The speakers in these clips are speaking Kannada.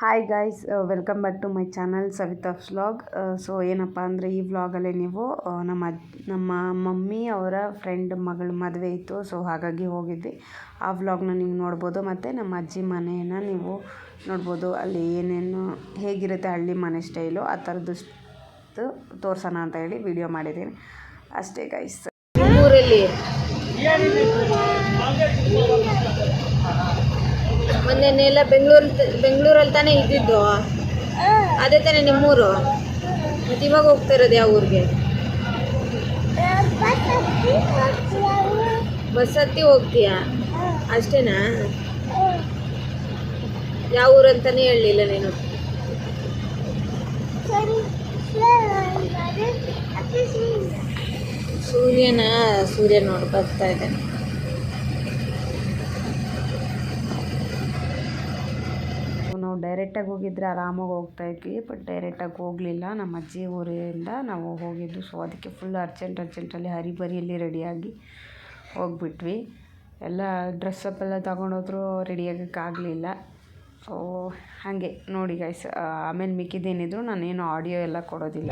Hi guys, welcome back to my channel Savita's vlog. So ಏನಪ್ಪ ಅಂದರೆ ಈ ವ್ಲಾಗಲ್ಲಿ ನೀವು ನಮ್ಮ ಮಮ್ಮಿ ಅವರ ಫ್ರೆಂಡ್ ಮಗಳ ಮದುವೆ ಇತ್ತು. ಸೊ ಹಾಗಾಗಿ ಹೋಗಿದ್ವಿ. ಆ ವ್ಲಾಗ್ನ ನೀವು ನೋಡ್ಬೋದು. ಮತ್ತು ನಮ್ಮ ಅಜ್ಜಿ ಮನೆಯನ್ನು ನೀವು ನೋಡ್ಬೋದು. ಅಲ್ಲಿ ಏನೇನು ಹೇಗಿರುತ್ತೆ ಹಳ್ಳಿ ಮನೆ ಸ್ಟೈಲು ಆ ಥರದ್ದು ತೋರ್ಸೋಣ ಅಂತ ಹೇಳಿ ವಿಡಿಯೋ ಮಾಡಿದ್ದೀನಿ ಅಷ್ಟೇ ಗೈಸ್. ಮೊನ್ನೆಲ್ಲ ಬೆಂಗಳೂರಲ್ಲಿ ತಾನೇ ಇದ್ದಿದ್ದು, ಅದೇ ತಾನೇ ನಿಮ್ಮೂರು. ಮತ್ತು ಇವಾಗ ಹೋಗ್ತಾ ಇರೋದು ಯಾವ ಊರಿಗೆ? ಬಸ್ ಹತ್ತಿ ಹೋಗ್ತೀಯಾ ಅಷ್ಟೇನಾ? ಯಾವ ಊರು ಅಂತಾನೆ ಹೇಳಲಿಲ್ಲ ನೀನು. ಸೂರ್ಯ ನೋಡಿ ಬರ್ತಾ ಇದ್ದಾನೆ. ನಾವು ಡೈರೆಕ್ಟಾಗಿ ಹೋಗಿದ್ರೆ ಆರಾಮಾಗಿ ಹೋಗ್ತಾಯಿದ್ವಿ, ಬಟ್ ಡೈರೆಕ್ಟಾಗಿ ಹೋಗಲಿಲ್ಲ. ನಮ್ಮ ಅಜ್ಜಿ ಊರಿಂದ ನಾವು ಹೋಗಿದ್ದು. ಸೊ ಅದಕ್ಕೆ ಫುಲ್ ಅರ್ಜೆಂಟಲ್ಲಿ ಹರಿಬರಿಯಲ್ಲಿ ರೆಡಿಯಾಗಿ ಹೋಗ್ಬಿಟ್ವಿ. ಎಲ್ಲ ಡ್ರೆಸ್ಸಪ್ ಎಲ್ಲ ತಗೊಂಡೋದ್ರು, ರೆಡಿಯಾಗೋಕ್ಕಾಗಲಿಲ್ಲ. ಸೊ ಹಾಗೆ ನೋಡಿ ಗೈಸ್. ಆಮೇಲೆ ಮಿಕ್ಕಿದ್ದೇನಿದ್ರು ನಾನೇನು ಆಡಿಯೋ ಎಲ್ಲ ಕೊಡೋದಿಲ್ಲ.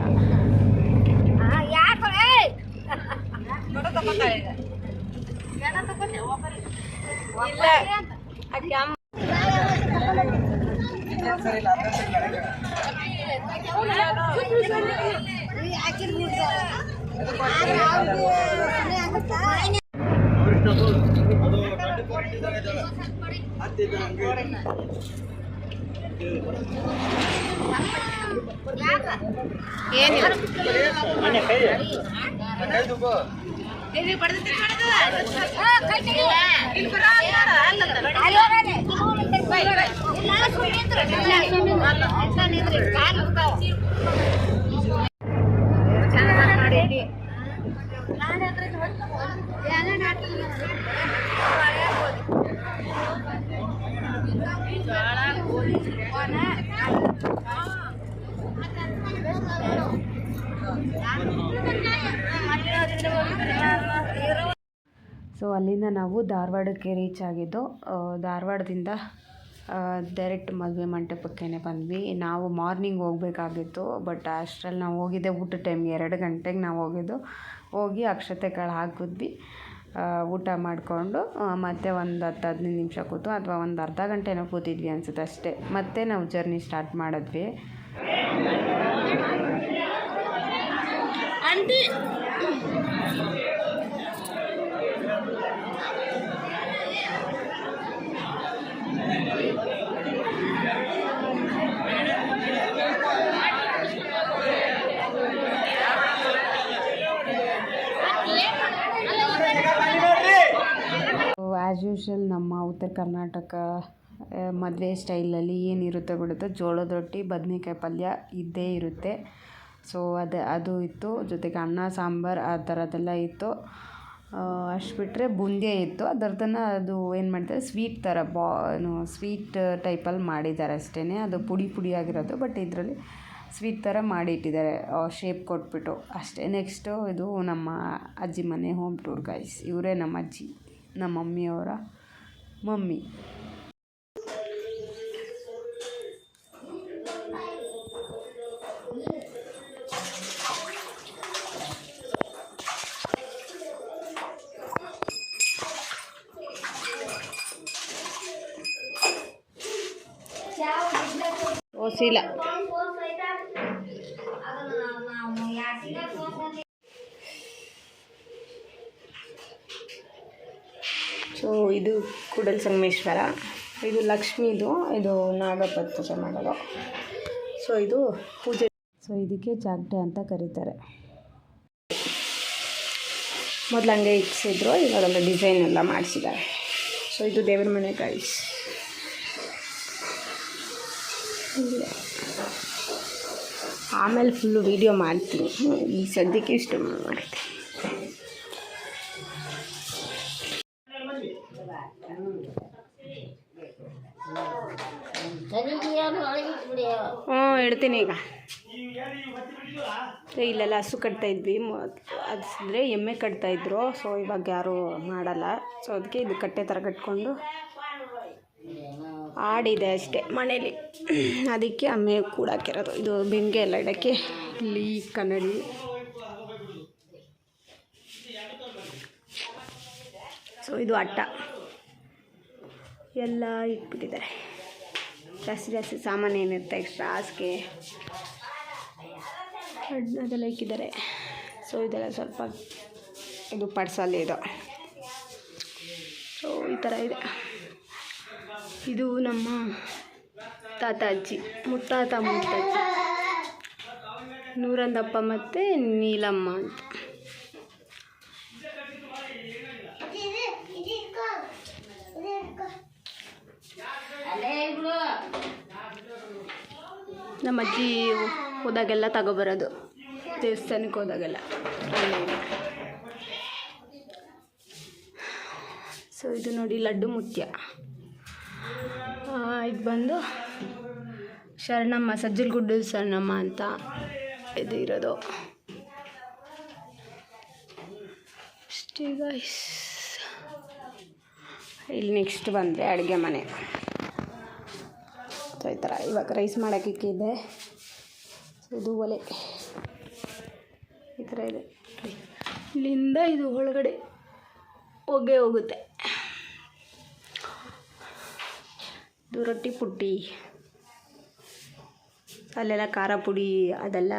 ಸೊ ಅಲ್ಲಿಂದ ನಾವು ಧಾರವಾಡಕ್ಕೆ ರೀಚ್ ಆಗಿದ್ದು. ಧಾರವಾಡದಿಂದ ಡೈರೆಕ್ಟ್ ಮದುವೆ ಮಂಟಪಕ್ಕೇ ಬಂದ್ವಿ. ನಾವು ಮಾರ್ನಿಂಗ್ ಹೋಗಬೇಕಾಗಿತ್ತು, ಬಟ್ ಅಷ್ಟರಲ್ಲಿ ನಾವು ಹೋಗಿದ್ದೆ ಊಟ ಟೈಮ್ 2 ಗಂಟೆಗೆ ನಾವು ಹೋಗಿ ಅಕ್ಷತೆ ಕಾಳು ಹಾಕಿದ್ವಿ. ಊಟ ಮಾಡಿಕೊಂಡು ಮತ್ತೆ ಒಂದು 10-15 ನಿಮಿಷ ಕೂತು, ಅಥವಾ ಒಂದು ಅರ್ಧ ಗಂಟೆನೋ ಕೂತಿದ್ವಿ ಅನಿಸುತ್ತೆ ಅಷ್ಟೇ. ಮತ್ತೆ ನಾವು ಜರ್ನಿ ಸ್ಟಾರ್ಟ್ ಮಾಡಿದ್ವಿ. ಆ್ಯಸ್ ಯೂಶ್ವಲ್ ನಮ್ಮ ಉತ್ತರ ಕರ್ನಾಟಕ ಮದುವೆ ಸ್ಟೈಲಲ್ಲಿ ಏನಿರುತ್ತೆ ಬಿಡುತ್ತೆ, ಜೋಳದ ರೊಟ್ಟಿ, ಬದನೇಕಾಯಿ ಪಲ್ಯ ಇದ್ದೇ ಇರುತ್ತೆ. ಸೊ ಅದು ಇತ್ತು, ಜೊತೆಗೆ ಅನ್ನ ಸಾಂಬಾರು ಆ ಥರದ್ದೆಲ್ಲ ಇತ್ತು. ಅಷ್ಟು ಬಿಟ್ಟರೆ ಬೂಂದಿ ಇತ್ತು. ಅದರದನ್ನು ಅದು ಏನು ಮಾಡ್ತಾರೆ, ಸ್ವೀಟ್ ಥರ ಸ್ವೀಟ್ ಟೈಪಲ್ಲಿ ಮಾಡಿದ್ದಾರೆ ಅಷ್ಟೇ. ಅದು ಪುಡಿ ಆಗಿರೋದು, ಬಟ್ ಇದರಲ್ಲಿ ಸ್ವೀಟ್ ಥರ ಮಾಡಿ ಇಟ್ಟಿದ್ದಾರೆ, ಶೇಪ್ ಕೊಟ್ಬಿಟ್ಟು ಅಷ್ಟೇ. ನೆಕ್ಸ್ಟು ಇದು ನಮ್ಮ ಅಜ್ಜಿ ಮನೆ ಹೋಮ್ ಟೂರ್ ಗೈಸ್. ಇವರೇ ನಮ್ಮ ಅಜ್ಜಿ, ನಮ್ಮ ಮಮ್ಮಿಯವರ ಮಮ್ಮಿ. ಓಸಿಲ್ಲ. ಸೊ ಇದು ಕೂಡಲ ಸಂಗಮೇಶ್ವರ, ಇದು ಲಕ್ಷ್ಮೀದು, ಇದು ನಾಗಪ್ಪ ಪೂಜೆ ಮಾಡೋದು. ಸೊ ಇದು ಪೂಜೆ. ಸೊ ಇದಕ್ಕೆ ಜಾಗಟೆ ಅಂತ ಕರೀತಾರೆ. ಮೊದಲು ಹಂಗೆ ಇಕ್ಸಿದ್ರು, ಇವಾಗೆಲ್ಲ ಡಿಸೈನ್ ಎಲ್ಲ ಮಾಡಿಸಿದ್ದಾರೆ. ಸೊ ಇದು ದೇವ್ರ ಮನೆ ಗೈಸ್. ಆಮೇಲೆ ಫುಲ್ಲು ವೀಡಿಯೋ ಮಾಡ್ತೀನಿ, ಈ ಸದ್ಯಕ್ಕೆ ಇಷ್ಟು ಮಾಡ್ತೀನಿ. ಇಡ್ತೀನಿ ಈಗ. ಇಲ್ಲೆಲ್ಲ ಹಸು ಕಟ್ತಾಯಿದ್ವಿ, ಅಂದರೆ ಎಮ್ಮೆ ಕಟ್ತಾಯಿದ್ರು. ಸೊ ಇವಾಗ ಯಾರೂ ಮಾಡಲ್ಲ. ಸೊ ಅದಕ್ಕೆ ಇದು ಕಟ್ಟೆ ಥರ ಕಟ್ಕೊಂಡು ಆಡಿದೆ ಅಷ್ಟೇ ಮನೇಲಿ, ಅದಕ್ಕೆ ಅಮ್ಮೆ ಕೂಡಾಕಿರೋದು. ಇದು ಬೆಂಗೆ ಎಲ್ಲ ಇಡೋಕ್ಕೆ ಇಲ್ಲಿ ಕನ್ನಡಿ. ಸೊ ಇದು ಅಟ್ಟ ಎಲ್ಲ ಇಟ್ಬಿಟ್ಟಿದ್ದಾರೆ. ಜಾಸ್ತಿ ಸಾಮಾನು ಏನಿರುತ್ತೆ ಎಕ್ಸ್ಟ್ರಾ ಹಾಸಿಗೆ ಅದೆಲ್ಲ ಇಕ್ಕಿದ್ದಾರೆ. ಸೊ ಇದೆಲ್ಲ ಸ್ವಲ್ಪ ಇದು ಪಡ್ಸಲ್ಲಿ ಇದು. ಸೊ ಈ ಥರ ಇದೆ. ಇದು ನಮ್ಮ ತಾತ ಅಜ್ಜಿ, ಮುತ್ತಾತ ಮುತ್ತಜ್ಜಿ, ನೂರಂದಪ್ಪ ಮತ್ತು ನೀಲಮ್ಮ ಅಂತ. ನಮ್ಮ ಅಜ್ಜಿ ಹೋದಾಗೆಲ್ಲ ತಗೊಬರೋದು, ದೇವಸ್ಥಾನಕ್ಕೆ ಹೋದಾಗೆಲ್ಲ. ಸೊ ಇದು ನೋಡಿ ಲಡ್ಡು ಮುತ್ಯ. ಇದು ಬಂದು ಶರಣಮ್ಮ, ಸಜ್ಜಲಗುಡ್ಡದ ಶರಣಮ್ಮ ಅಂತ ಇದು ಇರೋದು. ಅಷ್ಟೇ ಗೈಸ್. ಇಲ್ಲಿ ನೆಕ್ಸ್ಟ್ ಬಂದರೆ ಅಡುಗೆ ಮನೆ. ಸೊ ಈ ಥರ ಇವಾಗ ರೈಸ್ ಮಾಡೋಕ್ಕಿಕ್ಕಿದೆ. ಸೊ ಇದು ಒಲೆ ಈ ಥರ ಇದೆ. ಇಲ್ಲಿಂದ ಇದು ಒಳಗಡೆ ಹೊಗೆ ಹೋಗುತ್ತೆ. ಇದು ರೊಟ್ಟಿ ಪುಟ್ಟಿ, ಅಲ್ಲೆಲ್ಲ ಖಾರ ಪುಡಿ ಅದೆಲ್ಲ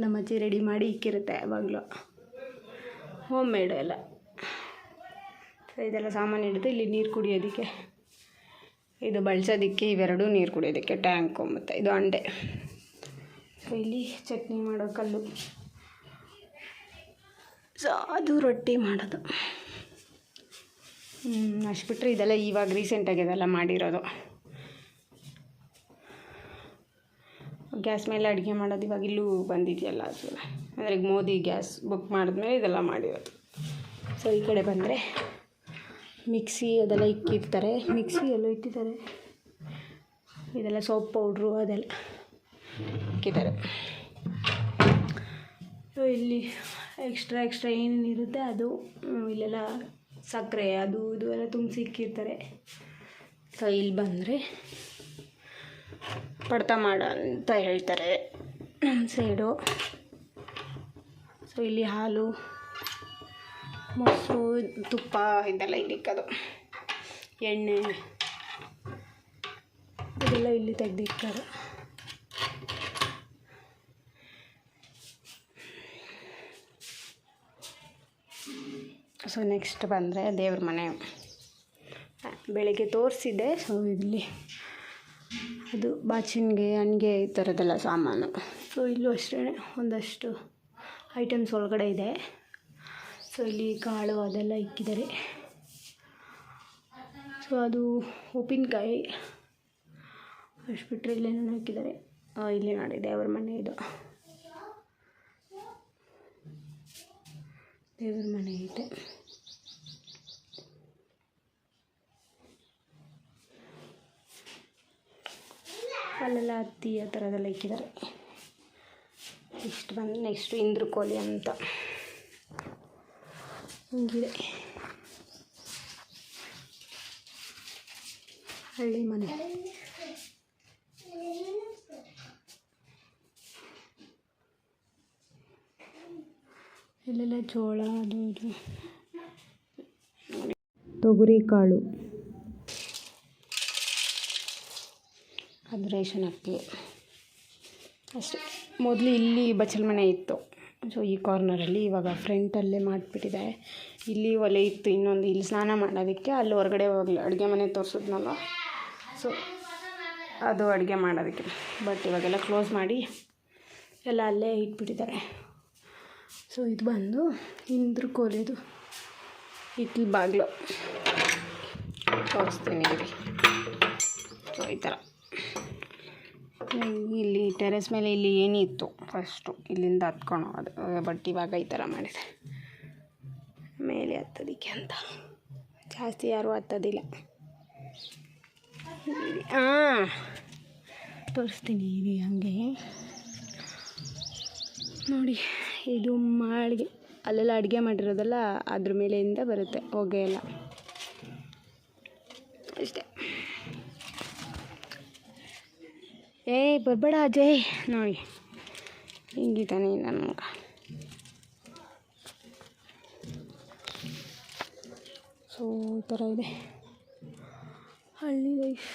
ನಮ್ಮ ಅಜ್ಜಿ ರೆಡಿ ಮಾಡಿ ಇಕ್ಕಿರುತ್ತೆ ಯಾವಾಗಲೂ, ಹೋಮ್ ಮೇಡ್ ಎಲ್ಲ. ಸೊ ಇದೆಲ್ಲ ಸಾಮಾನು ಹಿಡಿದು ಇಲ್ಲಿ ನೀರು ಕುಡಿಯೋದಕ್ಕೆ, ಇದು ಬಳಸೋದಕ್ಕೆ, ಇವೆರಡೂ ನೀರು ಕುಡಿಯೋದಕ್ಕೆ ಟ್ಯಾಂಕು, ಮತ್ತು ಇದು ಅಂಡೆ. ಸೊ ಇಲ್ಲಿ ಚಟ್ನಿ ಮಾಡೋ ಕಲ್ಲು. ಸೊ ಅದು ರೊಟ್ಟಿ ಮಾಡೋದು. ಅಷ್ಟು ಬಿಟ್ಟರೆ ಇದೆಲ್ಲ ಇವಾಗ ರೀಸೆಂಟಾಗಿ ಇದೆಲ್ಲ ಮಾಡಿರೋದು. ಗ್ಯಾಸ್ ಮೇಲೆ ಅಡುಗೆ ಮಾಡೋದು ಇವಾಗ ಇಲ್ಲೂ ಬಂದಿದೆಯಲ್ಲ, ಅದು ಅಂದರೆ ಮೋದಿ ಗ್ಯಾಸ್ ಬುಕ್ ಮಾಡಿದ್ಮೇಲೆ ಇದೆಲ್ಲ ಮಾಡಿರೋದು. ಸೊ ಈ ಕಡೆ ಬಂದರೆ ಮಿಕ್ಸಿ ಅದೆಲ್ಲ ಇಕ್ಕಿರ್ತಾರೆ, ಮಿಕ್ಸಿ ಎಲ್ಲ ಇಟ್ಟಿದ್ದಾರೆ. ಇದೆಲ್ಲ ಸೋಪ್ ಪೌಡ್ರು ಅದೆಲ್ಲ ಇಕ್ಕಿದ್ದಾರೆ. ಸೊ ಇಲ್ಲಿ ಎಕ್ಸ್ಟ್ರಾ ಏನೇನಿರುತ್ತೆ ಅದು ಇಲ್ಲೆಲ್ಲ ಸಕ್ಕರೆ ಅದು ಇದು ಎಲ್ಲ ತುಂಬಿಸಿ ಇಕ್ಕಿರ್ತಾರೆ. ಸೊ ಇಲ್ಲಿ ಬಂದರೆ ಪಡ್ತ ಮಾಡ ಅಂತ ಹೇಳ್ತಾರೆ ನಮ್ಮ ಸೈಡು. ಸೊ ಇಲ್ಲಿ ಹಾಲು, ಮೊಸರು, ತುಪ್ಪ ಇದೆಲ್ಲ ಇಲ್ಲಿ ಇಕ್ಕೋದು, ಎಣ್ಣೆ ಇದೆಲ್ಲ ಇಲ್ಲಿ ತೆಗೆದಿಕ್ತಾರೆ. ಸೊ ನೆಕ್ಸ್ಟ್ ಬಂದರೆ ದೇವ್ರ ಮನೆ. ಬೆಳಗ್ಗೆ ತೋರಿಸಿದ್ದೆ. ಸೊ ಇಲ್ಲಿ ಅದು ಬಾಚಿನ್ಗೆ, ಹಣ್ಣಿಗೆ ಈ ಥರದ್ದೆಲ್ಲ ಸಾಮಾನು. ಸೊ ಇಲ್ಲೂ ಅಷ್ಟೇ ಒಂದಷ್ಟು ಐಟಮ್ಸ್ ಒಳಗಡೆ ಇದೆ. ಸೊ ಇಲ್ಲಿ ಕಾಳು ಅದೆಲ್ಲ ಇಕ್ಕಿದ್ದಾರೆ. ಸೊ ಅದು ಉಪ್ಪಿನಕಾಯಿ ಅಷ್ಟು ಬಿಟ್ಟರೆ ಇಲ್ಲೇನೋ ಹಾಕಿದ್ದಾರೆ. ಇಲ್ಲಿ ನೋಡಿ ದೇವ್ರ ಮನೆ, ಇದು ದೇವ್ರ ಮನೆ ಇದೆ. ಅಲ್ಲೆಲ್ಲ ಹತ್ತಿ ಆ ಥರದ್ದೆಲ್ಲ ಇಕ್ಕಿದ್ದಾರೆ. ಇಷ್ಟು ಬಂದು ನೆಕ್ಸ್ಟು ಇಂದ್ರಕೋಲಿ ಅಂತ ಹಿಂಗಿದೆ ಹಳ್ಳಿ ಮನೆ. ಇಲ್ಲೆಲ್ಲ ಜೋಳ ಅದು ಇದು, ತೊಗರಿ ಕಾಳು, ಅದು ರೇಷನ್ ಅಕ್ಕಿ ಅಷ್ಟೇ. ಮೊದಲು ಇಲ್ಲಿ ಬಚ್ಚಲ ಮನೆ ಇತ್ತು. ಸೊ ಈ ಕಾರ್ನರಲ್ಲಿ ಇವಾಗ ಫ್ರಂಟಲ್ಲೇ ಮಾಡಿಬಿಟ್ಟಿದೆ. ಇಲ್ಲಿ ಒಲೆ ಇತ್ತು ಇನ್ನೊಂದು, ಇಲ್ಲಿ ಸ್ನಾನ ಮಾಡೋದಕ್ಕೆ. ಅಲ್ಲಿ ಹೊರಗಡೆ ಹೋಗಲಿ ಅಡುಗೆ ಮನೆ ತೋರಿಸಿದ್ನಲ್ಲ, ಸೊ ಅದು ಅಡುಗೆ ಮಾಡೋದಕ್ಕೆ. ಬಟ್ ಇವಾಗೆಲ್ಲ ಕ್ಲೋಸ್ ಮಾಡಿ ಎಲ್ಲ ಅಲ್ಲೇ ಇಟ್ಬಿಟ್ಟಿದ್ದಾರೆ. ಸೊ ಇದು ಬಂದು ಇಂದ್ರಕೋಲಿದು ಹಿತ್ತಲ ಬಾಗಿಲು ತೋರಿಸ್ತೀನಿ ರೀ. ಸೊ ಈ ಥರ ಇಲ್ಲಿ ಟೆರೆಸ್ ಮೇಲೆ ಇಲ್ಲಿ ಏನಿತ್ತು ಫಸ್ಟು ಇಲ್ಲಿಂದ ಹತ್ಕೊಂಡು ಅದು, ಬಟ್ ಇವಾಗ ಈ ಥರ ಮಾಡಿದೆ ಮೇಲೆ ಹತ್ತೋದಕ್ಕೆ ಅಂತ. ಜಾಸ್ತಿ ಯಾರೂ ಹತ್ತೋದಿಲ್ಲ. ತೋರಿಸ್ತೀನಿ ಇರಿ ಹಂಗೆ ನೋಡಿ. ಇದು ಮಾಳಿಗೆ, ಅಲ್ಲೆಲ್ಲ ಅಡುಗೆ ಮಾಡಿರೋದಲ್ಲ, ಅದ್ರ ಮೇಲೆಯಿಂದ ಬರುತ್ತೆ ಹೊಗೆ ಎಲ್ಲ ಅಷ್ಟೇ. ಏ ಬರ್ಬೇಡ ಅಜಯ್. ನೋಡಿ ಹಿಂಗಿದ್ದಾನೆ ನನ್ನ ಮಗ. ಸೊ ಈ ಥರ ಇದೆ ಹಳ್ಳಿ ಲೈಫ್.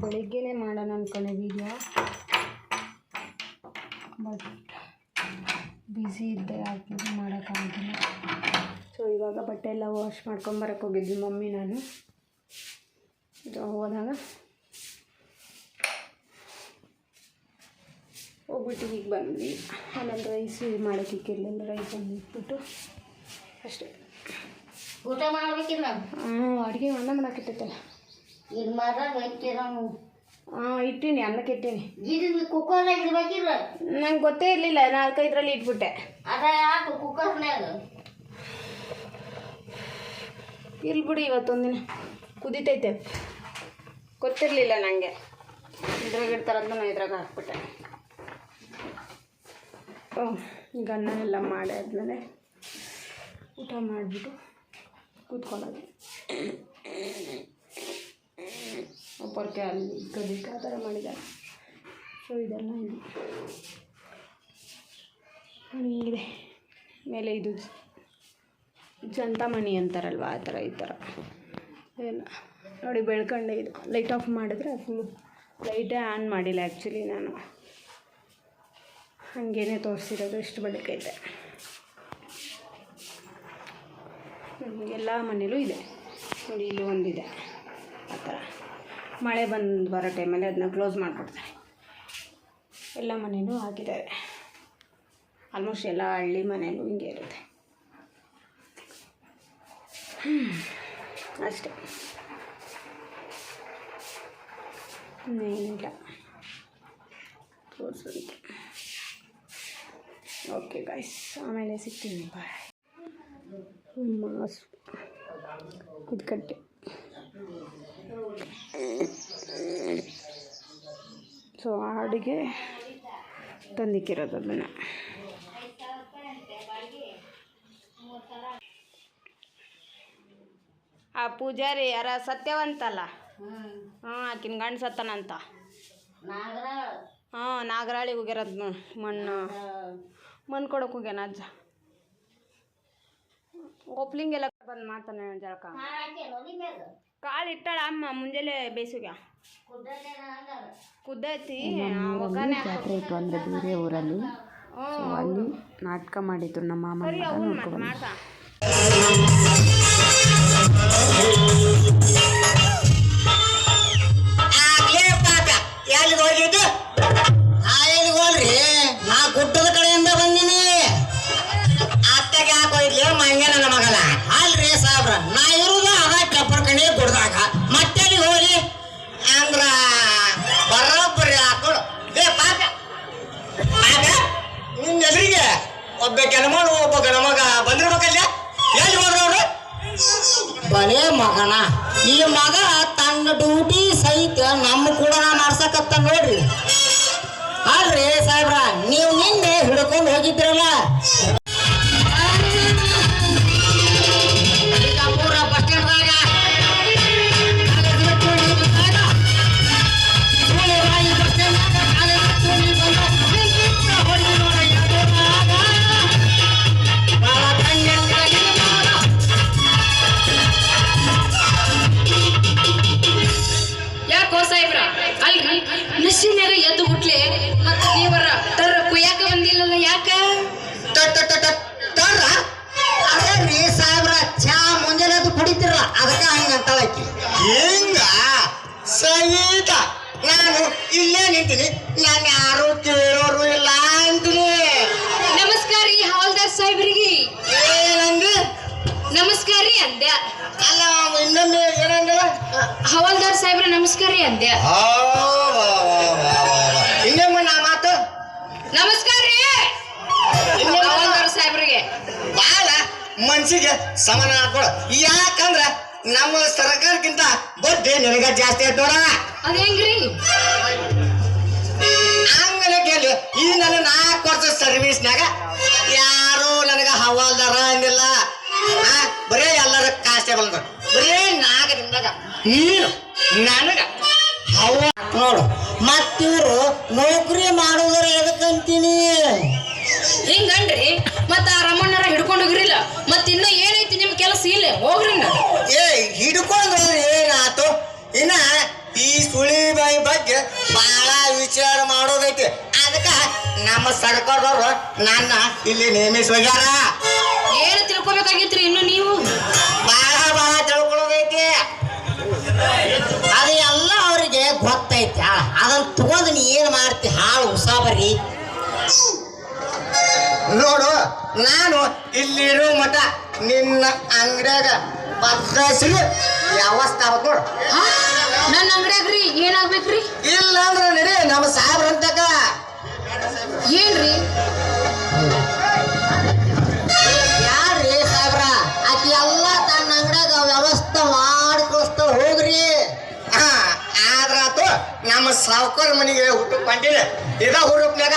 ಬೆಳಿಗ್ಗೆನೇ ಮಾಡೋಣ ಅಂದ್ಕೊಂಡೆ ವೀಡಿಯೋ, ಬಟ್ ಬ್ಯುಸಿ ಇದ್ದೆ ಯಾಕೆ ಮಾಡೋಕ್ಕಾಗಿಲ್ಲ. ಸೊ ಇವಾಗ ಬಟ್ಟೆ ಎಲ್ಲ ವಾಶ್ ಮಾಡ್ಕೊಂಬರಕ್ಕೆ ಹೋಗಿದ್ವಿ ಮಮ್ಮಿ ನಾನು. ಹೋದಾಗ ಹೋಗ್ಬಿಟ್ಟು ಈಗ ಬಂದ್ವಿ. ಆಮೇಲೆ ರೈಸ್ ಮಾಡೋಕ್ಕೆ ಇಕ್ಕಿರಲಿಲ್ಲ, ರೈಸ್ ಒಂದು ಇಟ್ಬಿಟ್ಟು ಅಷ್ಟೇ. ಊಟ ಮಾಡ್ಬೇಕಿಲ್ಲ. ಅಡುಗೆ ಅನ್ನ ಮಾಡೋಕ್ಕಿಟ್ಟೈತಲ್ಲ. ಇದು ಮಾತ್ರ ಇಟ್ಟೀನಿ, ಅನ್ನಕ್ಕೆ ಇಟ್ಟೀನಿ. ಇದು ಕುಕ್ಕರ್ನಾಗ ಇಡ್ಬೇಕಿಲ್ಲ. ನಂಗೆ ಗೊತ್ತೇ ಇರಲಿಲ್ಲ, 4-5ರಲ್ಲಿ ಇಟ್ಬಿಟ್ಟೆ. ಅದ ಯಾಕೆ ಕುಕ್ಕರ್ನಾಗ ಇರ್ಲಿ ಬಿಡಿ, ಇವತ್ತೊಂದಿನ ಕುದಿತೈತೆ. ಗೊತ್ತಿರಲಿಲ್ಲ ನನಗೆ ಇದ್ರಾಗ ಇಡ್ತಾರಂತ ನಾನು ಇದ್ರಾಗ ಹಾಕ್ಬಿಟ್ಟೆ. ಈಗ ಅನ್ನನೆಲ್ಲ ಮಾಡಿ ಆದಮೇಲೆ ಊಟ ಮಾಡಿಬಿಟ್ಟು ಕೂತ್ಕೊಳ್ಳೋದು. ಒಬ್ಬರಿಗೆ ಅಲ್ಲಿ ಕದಿಕ್ಕೆ ಆ ಥರ ಮಾಡಿದ್ದಾರೆ. ಸೊ ಇದೆಲ್ಲ ಇದೆ ಮೇಲೆ ಇದು ಜಂತಮಣಿ ಅಂತಾರಲ್ವ, ಆ ಥರ ಈ ಥರ ಎಲ್ಲ ನೋಡಿ ಬೆಳ್ಕೊಂಡೆ. ಇದು ಲೈಟ್ ಆಫ್ ಮಾಡಿದ್ರೆ ಫುಲ್ಲು ಲೈಟೇ ಆನ್ ಮಾಡಿಲ್ಲ ಆ್ಯಕ್ಚುಲಿ ನಾನು, ಹಾಗೇನೆ ತೋರಿಸಿರೋದು. ಎಷ್ಟು ಬೆಳಕೈತೆ ಎಲ್ಲ ಮನೇಲೂ ಇದೆ ನೋಡಿ. ಇಲ್ಲೂ ಒಂದಿದೆ ಆ ಥರ. ಮಳೆ ಬರೋ ಟೈಮಲ್ಲಿ ಅದನ್ನ ಕ್ಲೋಸ್ ಮಾಡಿಬಿಡ್ತಾರೆ. ಎಲ್ಲ ಮನೇಲೂ ಹಾಕಿದ್ದಾರೆ. ಆಲ್ಮೋಸ್ಟ್ ಎಲ್ಲ ಹಳ್ಳಿ ಮನೇಲೂ ಹಿಂಗೆ ಇರುತ್ತೆ ಅಷ್ಟೇ, ಇನ್ನೇನಿಲ್ಲ ತೋರಿಸೋದಕ್ಕೆ. ಓಕೆ ಗಾಯ್ಸ್, ಆಮೇಲೆ ಸಿಗ್ತೀನಿ, ಬಾಯ್. ಮಾಸು ಇದು ಕಟ್ಟೆ. ಸೊ ಅಡುಗೆ ತಂದಿಕ್ಕಿರೋದು ಅದನ್ನು. ಆ ಪೂಜಾರಿ ಯಾರ ಸತ್ಯವಂತಲ್ಲ, ಆಕಿನ ಗಂಡ ಸತ್ತನಂತ. ನಾಗರಾಳಿ ಹೋಗ್ಯಾರದ್ ನೋಡಿ. ಮಣ್ಣು ಕೊಡೋಕೆ ಹೋಗ್ಯಾನ ಅಜ್ಜ. ಒಪ್ಲಿಂಗೆಲ್ಲ ಬಂದು ಮಾಡ್ತಾನೆ ಜಳಕ. ಕಾಳು ಇಟ್ಟಾಳ ಅಮ್ಮ ಮುಂಜಾನೆ ಬೇಸಿಗೆ ಕುದ್ದೈತಿ. ಜಾತ್ರೆ ಇತ್ತು ಅಂದರೆ ಬೇರೆ ಊರಲ್ಲಿ, ಅಲ್ಲಿ ನಾಟಕ ಮಾಡಿದ್ರು ನಮ್ಮ ಮಾಮ. ಮಾಡ್ತಾ ಎಲ್ಲಿಗೆ ಹೋಗಿದ್ದು? ಎಲ್ಲಿಗೆ ಹೋಗ್ರಿ? ನಾ ಗುಡ್ಡದ ಕಡೆಯಿಂದ ಬಂದಿನಿ. ಅತ್ತಗೆ ಹಾಕೋಯ್ಲಿ ಮಂಗೆ ನನ್ನ ಮಗಲ. ಅಲ್ರಿ ಸಾಬ್ರ, ನಾ ಇರುದ ಅದ ಕಬ್ಬರ್ ಕಣಿ ಗುಡ್ದಾಗ. ಮತ್ತೆ ಹೋಗಿ ಅಂದ್ರ ಬರೋಬ್ಬರಿ ಹಾಕೊಂಡು ಪಾಪ ನಿನ್ನ ಎದುರಿಗೆ ಒಬ್ಬ ಗಣಮನು ಒಬ್ಬ ಗಣಮಗ ಬಂದಿರ್ಬೇಕಲ್ಲ. ಎಲ್ಲಿ ಹೋದ್ರವ್ರು? ಬಲೇ ಮಗನ, ಈ ಮಗ ತನ್ನ ಡ್ಯೂಟಿ ಸಹಿತ ನಮ್ಮ ಕೂಡ ಮಾಡ್ಸಕತ್ತ ನೋಡ್ರಿ. ಅಲ್ರಿ ಸಾಹೇಬ್ರ, ನೀವು ನಿನ್ನೆ ಹಿಡ್ಕೊಂಡು ಹೋಗಿದ್ರಲ್ಲ ಬಸ್ ಸ್ಟ್ಯಾಂಡ್ದಾಗ. ಯಾಕೋ ಸಾಹೇಬ್ರ, ಅಲ್ರಿ ನಶಿನ್ಯಾಗ ಎದ್ದು ಹುಟ್ಲೆ ಮತ್ತೆ ನೀವರ ತರ ಕುಯ್ಯಾಕ ಬಂದಿಲ್ಲಲ್ಲ, ಯಾಕ? ಅದೇ ಸಾಹೇಬ್ರ, ಚಾ ಮುಂಜಾನೆ ಅದು ಕುಡಿತಿರಲ್ಲ, ಅದಕ್ಕೆ ಹಂಗಂತಾಳಕಿ. ಹಿಂಗ ಸಹಿತ ನಾನು ಇಲ್ಲೇ ನಿಂತೀನಿ, ನಾನು ಯಾರು ಕೇಳೋರು ಇಲ್ಲ ಅಂತೀನಿ. ನಮಸ್ಕಾರ ರೀ ಹವಾಲ್ದಾರ್ ಸಾಹೇಬ್ರಿಗೆ. ಏನಂದ್ರೆ ನಮಸ್ಕಾರ ರೀ ಅಂದ್ಯ. ಅಲ್ಲ ಇನ್ನೊಮ್ಮೆ ಏನಂದ್ರ? ಹವಾಲ್ದಾರ್ ಸಾಹೇಬ್ರ ನಮಸ್ಕಾರ ರೀ ಅಂದ್ಯ. ಇನ್ನೊಮ್ಮೆ ನಾ ಮಾತು ನಮಸ್ಕಾರ ರೀ ಹವಾಲ್ದಾರ್ ಸಾಹೇಬ್ರಿಗೆ. ಬಾಳ ಮನ್ಸಿಗೆ ಸಮಾನ ಹಾಕೊಳ. ಯಾಕಂದ್ರ ನಮ್ಮ ಸರ್ಕಾರಕ್ಕಿಂತ ಬಡ್ಡಿ ನಿನಗ ಜಾಸ್ತಿ ಆಯ್ತು ನೋಡ. ಅದ ಹೆಂಗ್ರಿ? ಹಂಗನೆ ಕೇಳಿ, ಈ ನನ್ನ 4 ವರ್ಷ ಸರ್ವಿಸ್ನಾಗ ಯಾರು ನನಗ ಹವಾಲ್ದಾರ ಅಂದಿಲ್ಲ. ಬರೇ ಎಲ್ಲರ ಕಾನ್ಸ್ಟೇಬಲ್ ಅಂದ್ರ ಬರೇ 4 ದಿನದಾಗ ನೀನು ನನಗ ಹವ್ವ ನೋಡು ಮತ್ತಿವ್ರು ನೌಕರಿ ಮಾಡೋದ್ರ ಎದಕ್ಕಂತೀನಿ ಹಿಂಗನ್ರಿ ಮತ್ತ ಆ ರಮಣ್ಣರ ಹಿಡ್ಕೊಂಡು ಹೋಗ್ರಿಲ್ಲ ಮತ್ತ ಇನ್ನ ಏನೈತಿ ನಿಮ್ ಕೆಲಸ ಇಲ್ಲ ಹೋಗ್ರಿ ಏ ಹಿಡ್ಕೊಂಡು ಏನಾತು ಇನ್ನ ಈ ಸುಳಿ ಬಾಯಿ ಬಗ್ಗೆ ಬಹಳ ವಿಚಾರ ಮಾಡೋದೈತಿ ಅದಕ್ಕ ನಮ್ಮ ಸರ್ಕಾರದವ್ರು ನನ್ನ ಇಲ್ಲಿ ನೇಮಿಸಿ ಹೋಗ್ಯಾರ ಏನು ತಿಳ್ಕೊಬೇಕಾಗಿತ್ರಿ ಇನ್ನು ನೀವು ಬಹಳ ತಿಳ್ಕೊಳ್ಳೋದೈತಿ ಅದು ಎಲ್ಲ ಅವರಿಗೆ ಗೊತ್ತೈತಿ ಅದನ್ನ ತಗೊಂಡು ನೀ ಏನ್ ಮಾಡ್ತಿ ಹಾಳು ಉಸಾಬರಿ ನೋಡು ನಾನು ಇಲ್ಲಿರೋ ಮಠ ನಿನ್ನ ಅಂಗಡಿಯಾಗ ಬದಲಾಯಿಸಲು ವ್ಯವಸ್ಥೆ ಆಗ್ಬೇಕು ನೋಡು ನನ್ನ ಅಂಗಡಿಯಾಗ್ರಿ ಏನಾಗ್ಬೇಕ್ರಿ ಇಲ್ಲ ಅಂದ್ರೆ ನಡಿ ನಮ್ಮ ಸಾಹೇಬ್ರ ಅಂತಕ ಏನ್ರಿ ಯಾರ್ರಿ ಸಾಹೇಬ್ರ ಆಕಿ ಎಲ್ಲ ತನ್ನ ಅಂಗಡಿಯಾಗ ವ್ಯವಸ್ಥೆ ಮಾಡಿ ಕಳಿಸ್ತಾಳ ಹೋಗ್ರಿ ಆದ್ರಾತು ನಮ್ಮ ಸಾವುಕಾರ ಮನೆಗೆ ಹುಟ್ಟು ಕೊಂಡಿಲ್ಲ ಇದ ಹುಡುಕ್ನಾಗ